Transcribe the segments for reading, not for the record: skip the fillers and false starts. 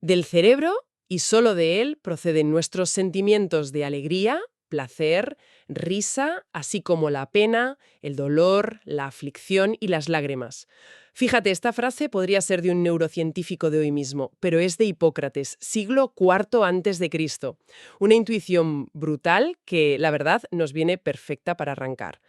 Del cerebro, y solo de él, proceden nuestros sentimientos de alegría, placer, risa, así como la pena, el dolor, la aflicción y las lágrimas. Fíjate, esta frase podría ser de un neurocientífico de hoy mismo, pero es de Hipócrates, siglo IV antes de Cristo. Una intuición brutal que, la verdad, nos viene perfecta para arrancar.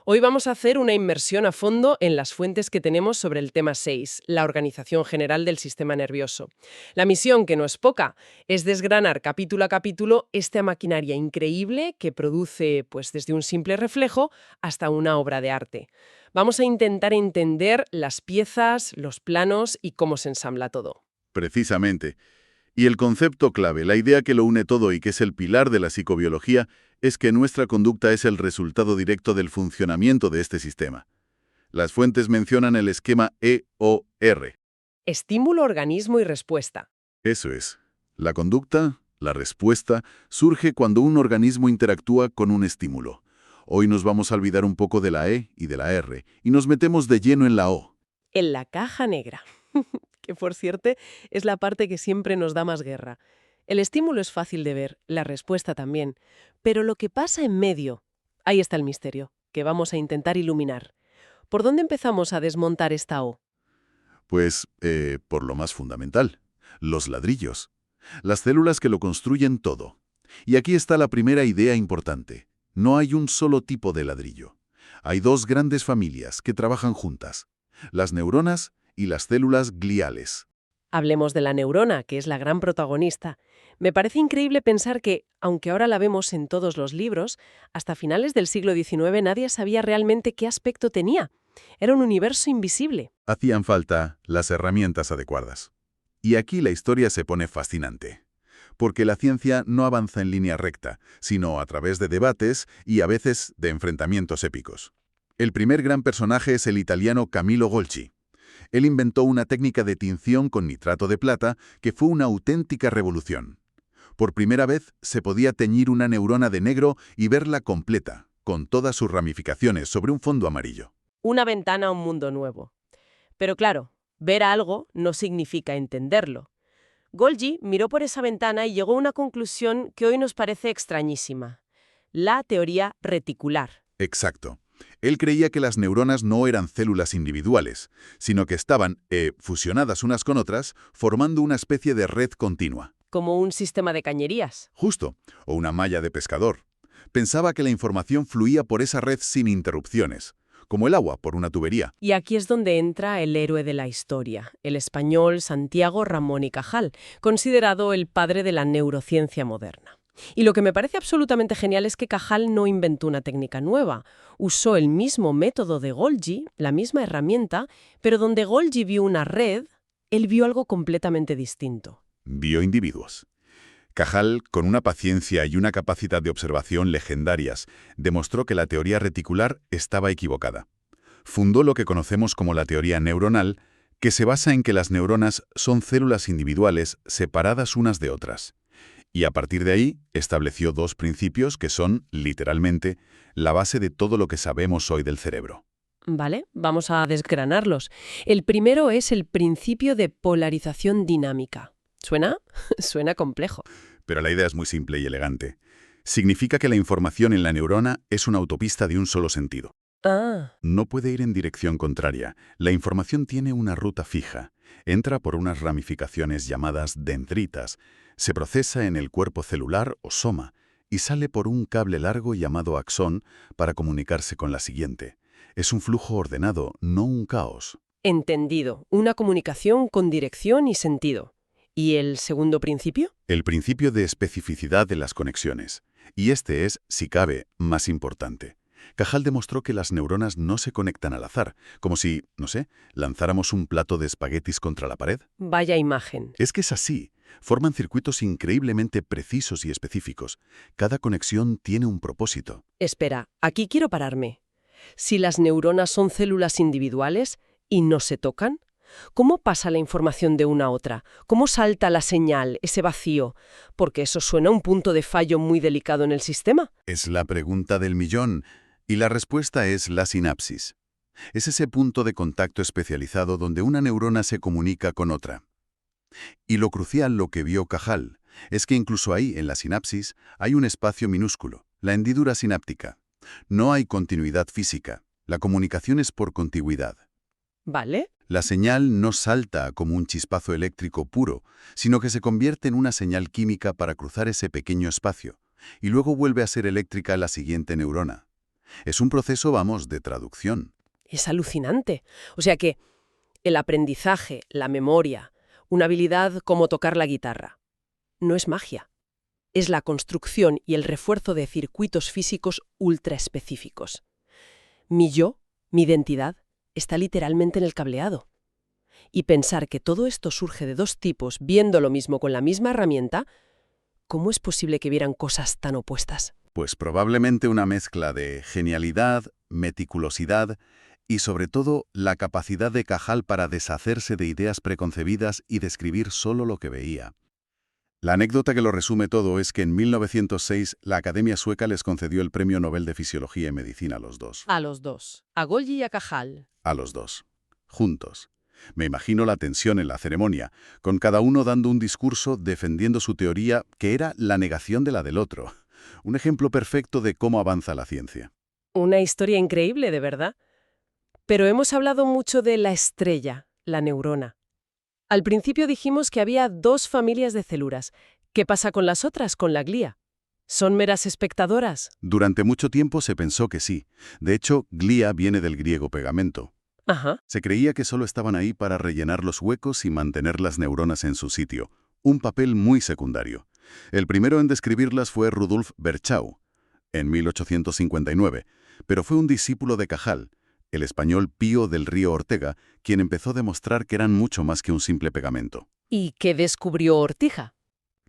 Hoy vamos a hacer una inmersión a fondo en las fuentes que tenemos sobre el tema 6, la organización general del sistema nervioso. La misión, que no es poca, es desgranar capítulo a capítulo esta maquinaria increíble que produce, pues, desde un simple reflejo hasta una obra de arte. Vamos a intentar entender las piezas, los planos y cómo se ensambla todo. Precisamente. Y el concepto clave, la idea que lo une todo y que es el pilar de la psicobiología, es que nuestra conducta es el resultado directo del funcionamiento de este sistema. Las fuentes mencionan el esquema EOR. Estímulo, organismo y respuesta. Eso es. La conducta, la respuesta, surge cuando un organismo interactúa con un estímulo. Hoy nos vamos a olvidar un poco de la E y de la R, y nos metemos de lleno en la O. En la caja negra, que por cierto es la parte que siempre nos da más guerra. El estímulo es fácil de ver, la respuesta también, pero lo que pasa en medio, ahí está el misterio, que vamos a intentar iluminar. ¿Por dónde empezamos a desmontar esta O? Pues, por lo más fundamental, los ladrillos. Las células que lo construyen todo. Y aquí está la primera idea importante. No hay un solo tipo de ladrillo. Hay dos grandes familias que trabajan juntas, las neuronas y las células gliales. Hablemos de la neurona, que es la gran protagonista. Me parece increíble pensar que, aunque ahora la vemos en todos los libros, hasta finales del siglo XIX nadie sabía realmente qué aspecto tenía. Era un universo invisible. Hacían falta las herramientas adecuadas. Y aquí la historia se pone fascinante. Porque la ciencia no avanza en línea recta, sino a través de debates y a veces de enfrentamientos épicos. El primer gran personaje es el italiano Camillo Golgi. Él inventó una técnica de tinción con nitrato de plata que fue una auténtica revolución. Por primera vez se podía teñir una neurona de negro y verla completa, con todas sus ramificaciones sobre un fondo amarillo. Una ventana a un mundo nuevo. Pero claro, ver algo no significa entenderlo. Golgi miró por esa ventana y llegó a una conclusión que hoy nos parece extrañísima: la teoría reticular. Exacto. Él creía que las neuronas no eran células individuales, sino que estaban, fusionadas unas con otras, formando una especie de red continua. Como un sistema de cañerías. Justo, o una malla de pescador. Pensaba que la información fluía por esa red sin interrupciones, como el agua por una tubería. Y aquí es donde entra el héroe de la historia, el español Santiago Ramón y Cajal, considerado el padre de la neurociencia moderna. Y lo que me parece absolutamente genial es que Cajal no inventó una técnica nueva. Usó el mismo método de Golgi, la misma herramienta, pero donde Golgi vio una red, él vio algo completamente distinto. Vio individuos. Cajal, con una paciencia y una capacidad de observación legendarias, demostró que la teoría reticular estaba equivocada. Fundó lo que conocemos como la teoría neuronal, que se basa en que las neuronas son células individuales separadas unas de otras. Y a partir de ahí, estableció dos principios que son, literalmente, la base de todo lo que sabemos hoy del cerebro. Vale, vamos a desgranarlos. El primero es el principio de polarización dinámica. ¿Suena? Suena complejo. Pero la idea es muy simple y elegante. Significa que la información en la neurona es una autopista de un solo sentido. Ah. No puede ir en dirección contraria. La información tiene una ruta fija. Entra por unas ramificaciones llamadas dendritas, se procesa en el cuerpo celular o soma y sale por un cable largo llamado axón para comunicarse con la siguiente. Es un flujo ordenado, no un caos. Entendido. Una comunicación con dirección y sentido. ¿Y el segundo principio? El principio de especificidad de las conexiones. Y este es, si cabe, más importante. Cajal demostró que las neuronas no se conectan al azar, como si, no sé, lanzáramos un plato de espaguetis contra la pared. Vaya imagen. Es que es así. Forman circuitos increíblemente precisos y específicos. Cada conexión tiene un propósito. Espera, aquí quiero pararme. Si las neuronas son células individuales y no se tocan, ¿cómo pasa la información de una a otra? ¿Cómo salta la señal, ese vacío? Porque eso suena a un punto de fallo muy delicado en el sistema. Es la pregunta del millón. Y la respuesta es la sinapsis. Es ese punto de contacto especializado donde una neurona se comunica con otra. Y lo crucial, lo que vio Cajal, es que incluso ahí, en la sinapsis, hay un espacio minúsculo, la hendidura sináptica. No hay continuidad física. La comunicación es por contigüidad. ¿Vale? La señal no salta como un chispazo eléctrico puro, sino que se convierte en una señal química para cruzar ese pequeño espacio, y luego vuelve a ser eléctrica la siguiente neurona. Es un proceso, vamos, de traducción. Es alucinante. O sea que el aprendizaje, la memoria, una habilidad como tocar la guitarra, no es magia. Es la construcción y el refuerzo de circuitos físicos ultra específicos. Mi yo, mi identidad, está literalmente en el cableado. Y pensar que todo esto surge de dos tipos viendo lo mismo con la misma herramienta, ¿cómo es posible que vieran cosas tan opuestas? Pues probablemente una mezcla de genialidad, meticulosidad y sobre todo la capacidad de Cajal para deshacerse de ideas preconcebidas y describir solo lo que veía. La anécdota que lo resume todo es que en 1906 la Academia Sueca les concedió el Premio Nobel de Fisiología y Medicina a los dos. A los dos, a Golgi y a Cajal. A los dos. Juntos. Me imagino la tensión en la ceremonia, con cada uno dando un discurso defendiendo su teoría que era la negación de la del otro. Un ejemplo perfecto de cómo avanza la ciencia. Una historia increíble, de verdad. Pero hemos hablado mucho de la estrella, la neurona. Al principio dijimos que había dos familias de células. ¿Qué pasa con las otras, con la glía? ¿Son meras espectadoras? Durante mucho tiempo se pensó que sí. De hecho, glía viene del griego pegamento. Ajá. Se creía que solo estaban ahí para rellenar los huecos y mantener las neuronas en su sitio. Un papel muy secundario. El primero en describirlas fue Rudolf Virchow, en 1859, pero fue un discípulo de Cajal, el español Pío del Río Ortega, quien empezó a demostrar que eran mucho más que un simple pegamento. ¿Y qué descubrió Ortega?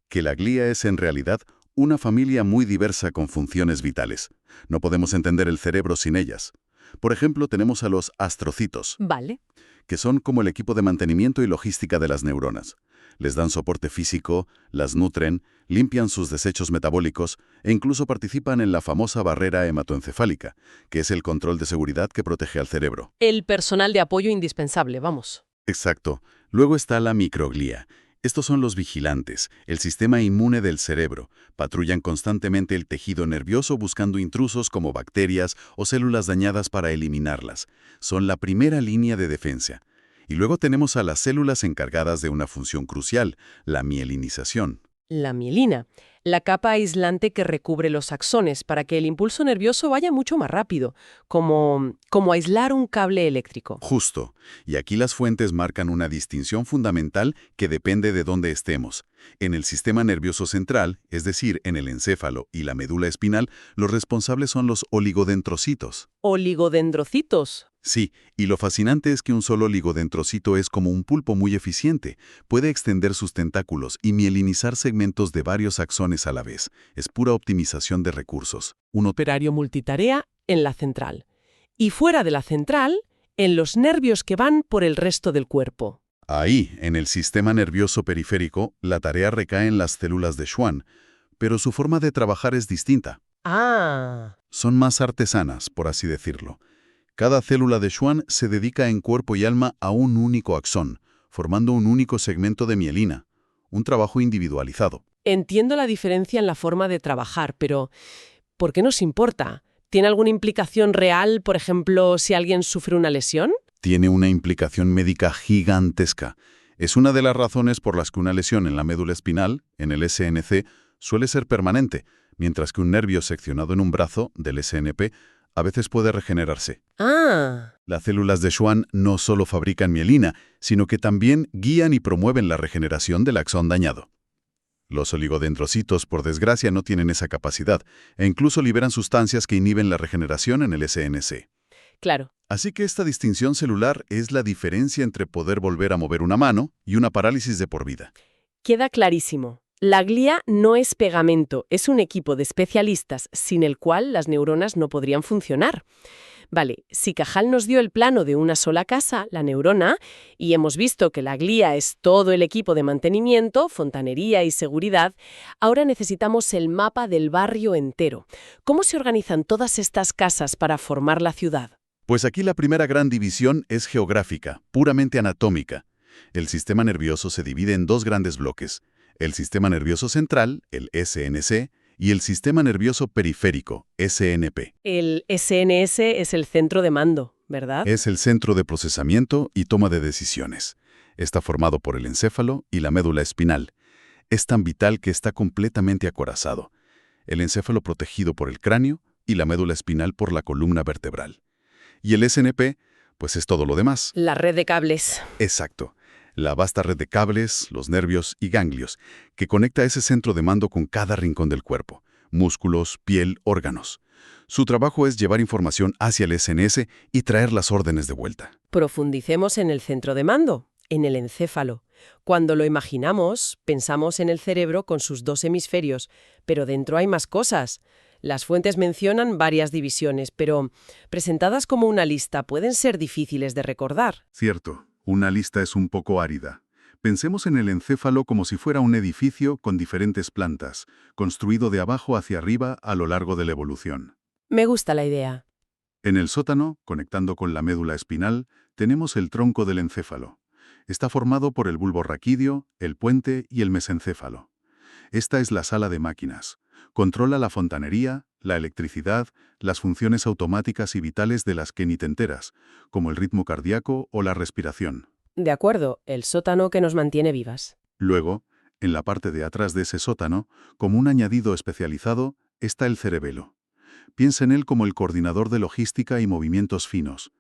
Que la glía es en realidad una familia muy diversa con funciones vitales. No podemos entender el cerebro sin ellas. Por ejemplo, tenemos a los astrocitos, Vale. que son como el equipo de mantenimiento y logística de las neuronas. Les dan soporte físico, las nutren, limpian sus desechos metabólicos e incluso participan en la famosa barrera hematoencefálica, que es el control de seguridad que protege al cerebro. El personal de apoyo indispensable, vamos. Exacto. Luego está la microglía. Estos son los vigilantes, el sistema inmune del cerebro. Patrullan constantemente el tejido nervioso buscando intrusos como bacterias o células dañadas para eliminarlas. Son la primera línea de defensa. Y luego tenemos a las células encargadas de una función crucial, la mielinización. La mielina, la capa aislante que recubre los axones para que el impulso nervioso vaya mucho más rápido, como aislar un cable eléctrico. Justo. Y aquí las fuentes marcan una distinción fundamental que depende de dónde estemos. En el sistema nervioso central, es decir, en el encéfalo y la médula espinal, los responsables son los oligodendrocitos. Oligodendrocitos. Sí, y lo fascinante es que un solo oligodendrocito es como un pulpo muy eficiente. Puede extender sus tentáculos y mielinizar segmentos de varios axones a la vez. Es pura optimización de recursos. Un Operario multitarea en la central. Y fuera de la central, en los nervios que van por el resto del cuerpo. Ahí, en el sistema nervioso periférico, la tarea recae en las células de Schwann, pero su forma de trabajar es distinta. Ah. Son más artesanas, por así decirlo. Cada célula de Schwann se dedica en cuerpo y alma a un único axón, formando un único segmento de mielina, un trabajo individualizado. Entiendo la diferencia en la forma de trabajar, pero ¿por qué nos importa? ¿Tiene alguna implicación real, por ejemplo, si alguien sufre una lesión? Tiene una implicación médica gigantesca. Es una de las razones por las que una lesión en la médula espinal, en el SNC, suele ser permanente, mientras que un nervio seccionado en un brazo, del SNP, a veces puede regenerarse. Ah. Las células de Schwann no solo fabrican mielina, sino que también guían y promueven la regeneración del axón dañado. Los oligodendrocitos, por desgracia, no tienen esa capacidad, e incluso liberan sustancias que inhiben la regeneración en el SNC. Claro. Así que esta distinción celular es la diferencia entre poder volver a mover una mano y una parálisis de por vida. Queda clarísimo. La glía no es pegamento, es un equipo de especialistas sin el cual las neuronas no podrían funcionar. Vale, si Cajal nos dio el plano de una sola casa, la neurona, y hemos visto que la glía es todo el equipo de mantenimiento, fontanería y seguridad, ahora necesitamos el mapa del barrio entero. ¿Cómo se organizan todas estas casas para formar la ciudad? Pues aquí la primera gran división es geográfica, puramente anatómica. El sistema nervioso se divide en dos grandes bloques: el sistema nervioso central, el SNC, y el sistema nervioso periférico, SNP. El SNS es el centro de mando, ¿verdad? Es el centro de procesamiento y toma de decisiones. Está formado por el encéfalo y la médula espinal. Es tan vital que está completamente acorazado. El encéfalo protegido por el cráneo y la médula espinal por la columna vertebral. Y el SNP, pues es todo lo demás. La red de cables. Exacto. La vasta red de cables, los nervios y ganglios, que conecta ese centro de mando con cada rincón del cuerpo: músculos, piel, órganos. Su trabajo es llevar información hacia el SNS y traer las órdenes de vuelta. Profundicemos en el centro de mando, en el encéfalo. Cuando lo imaginamos, pensamos en el cerebro con sus dos hemisferios, pero dentro hay más cosas. Las fuentes mencionan varias divisiones, pero presentadas como una lista pueden ser difíciles de recordar. Cierto, una lista es un poco árida. Pensemos en el encéfalo como si fuera un edificio con diferentes plantas, construido de abajo hacia arriba a lo largo de la evolución. Me gusta la idea. En el sótano, conectando con la médula espinal, tenemos el tronco del encéfalo. Está formado por el bulbo raquídeo, el puente y el mesencéfalo. Esta es la sala de máquinas. Controla la fontanería, la electricidad, las funciones automáticas y vitales de las que ni te enteras, como el ritmo cardíaco o la respiración. De acuerdo, el sótano que nos mantiene vivas. Luego, en la parte de atrás de ese sótano, como un añadido especializado, está el cerebelo. Piensa en él como el coordinador de logística y movimientos finos.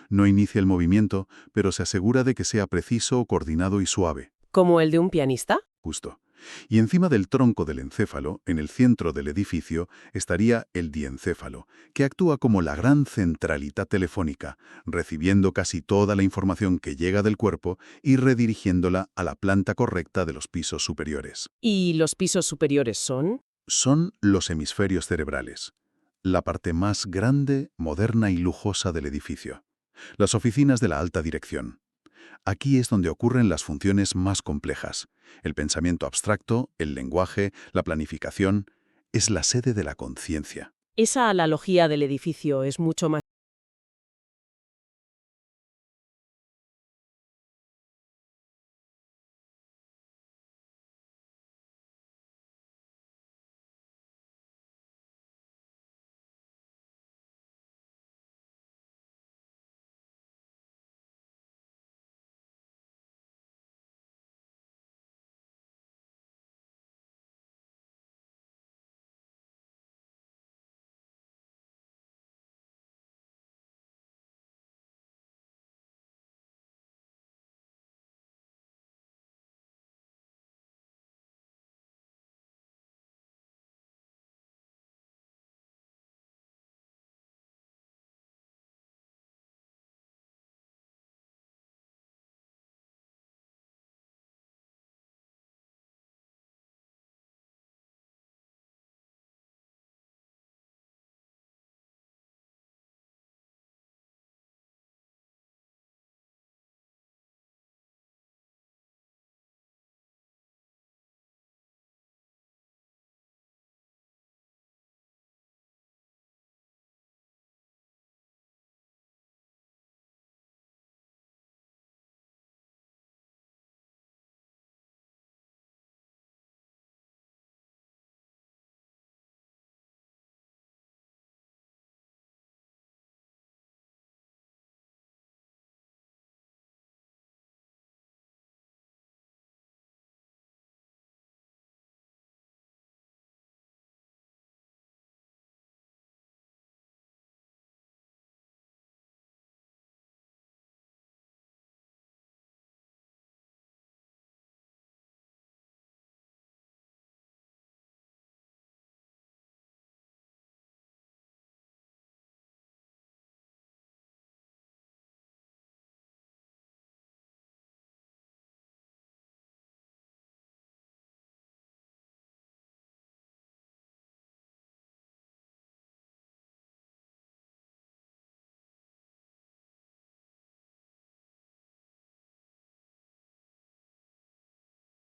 No inicia el movimiento, pero se asegura de que sea preciso, coordinado y suave. ¿Como el de un pianista? Justo. Y encima del tronco del encéfalo, en el centro del edificio, estaría el diencéfalo, que actúa como la gran centralita telefónica, recibiendo casi toda la información que llega del cuerpo y redirigiéndola a la planta correcta de los pisos superiores. ¿Y los pisos superiores son? Son los hemisferios cerebrales, la parte más grande, moderna y lujosa del edificio. Las oficinas de la alta dirección. Aquí es donde ocurren las funciones más complejas. El pensamiento abstracto, el lenguaje, la planificación. Es la sede de la conciencia. Esa analogía del edificio es mucho más